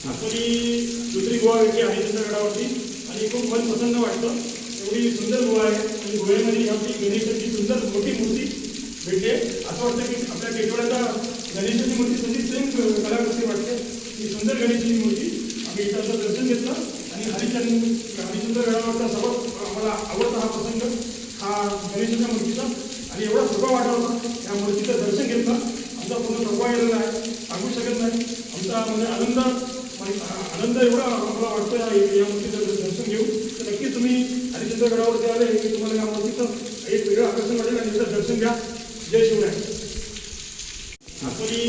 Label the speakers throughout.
Speaker 1: आपली दुसरी गुहा वेगळी आहे त्यांच्या गडावरती आणि खूप मन प्रसन्न वाटतं. एवढी सुंदर गुहा आहे आणि गुहेमध्ये आपली गणेशाची सुंदर मोठी मूर्ती भेटते. असं वाटतं की आपल्या टेकड्याचा गणेशाची मूर्ती तशी सेम कलाकृती वाटते. ही सुंदर गणेशाची मूर्ती आम्ही इथं असं दर्शन घेतलं आणि हरिश्चंद्र गडावरचा सर्वात आम्हाला आवडता हा प्रसंग हा गणेशाच्या मूर्तीचा आणि एवढा सोपा वाटला होता. या मूर्तीचं दर्शन घेतलं आमचा पूर्ण सोपा गेलेला आहे, सांगू शकत नाही. आमचा म्हणजे आनंद एवढा आम्हाला वाटतो या मूर्तीचं दर्शन घेऊ. तर नक्कीच तुम्ही हरिश्चंद्र गडावरती आले की तुम्हाला या मूर्तीचं एक वेगळं आकर्षण वाटेल आणि त्याचं दर्शन घ्या. जय शिवराय. आपली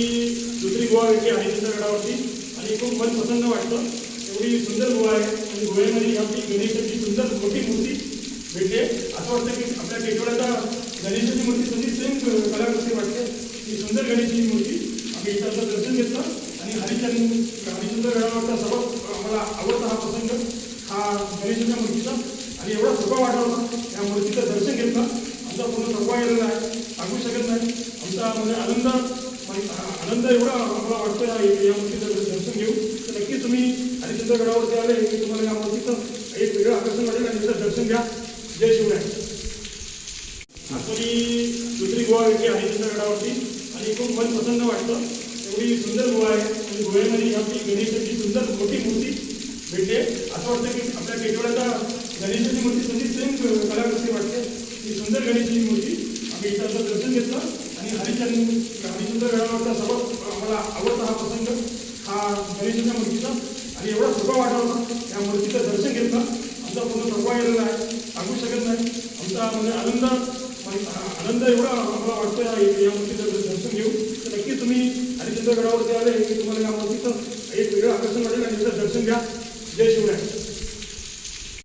Speaker 1: दुसरी गुहा वेगळी आहे हरिश्चंद्र गडावरती आणि खूप मन प्रसन्न वाटतं. एवढी सुंदर गुहा आहे आणि गुहेमध्ये आपली गणेशाची सुंदर मोठी मूर्ती भेटते. असं वाटतं की आपल्या टेकड्याचा गणेशाची मूर्ती तशी सेम कलाकृती वाटते. ही सुंदर गणेशाची मूर्ती आम्ही इथं असं दर्शन घेतलं आणि हरिश्चंद्र गडावरचा सर्वात आम्हाला आवडता हा प्रसंग हा गणेशाच्या मूर्तीचा आणि एवढा सोपा वाटला होता. या मूर्तीचं दर्शन घेतलं आमचा पूर्ण सोपा गेलेला आहे, सांगू शकत नाही. आमचा आनंद एवढा आम्हाला वाटतो या मूर्तीचं दर्शन घेऊ. तर नक्कीच तुम्ही हरिश्चंद्र गडावरती आले की तुम्हाला या मूर्तीचं एक वेगळं आकर्षण वाटेल आणि त्याचं दर्शन घ्या. जय शिवराय. आपली दुसरी गुहा वेगळी आहे हरिश्चंद्र गडावरती आणि खूप मन प्रसन्न वाटतं. एवढी सुंदर गुहा आहे आणि गुहेमध्ये आपली गणेशाची सुंदर मोठी मूर्ती भेटते. असं वाटतं की आपल्या टेकड्याचा गणेशाची मूर्ती तशी सेम कलाकृती वाटते. ही सुंदर गणेशाची मूर्ती आम्ही इथं असं दर्शन घेतलं आणि हरिश्चंद्र गडावरचा सर्वात आम्हाला आवडता हा प्रसंग हा गणेशाच्या मूर्तीचा आणि एवढा सोपा वाटला होता. या मूर्तीचं दर्शन घेतलं आमचा पूर्ण सोपा गेलेला आहे, सांगू शकत नाही. आमचा आनंद एवढा आम्हाला वाटतो या मूर्तीचं दर्शन घेऊ. तर नक्कीच तुम्ही हरिश्चंद्र गडावरती आले की तुम्हाला या मूर्तीचं एक वेगळं आकर्षण वाटेल आणि त्याचं दर्शन घ्या. जय शिवराय.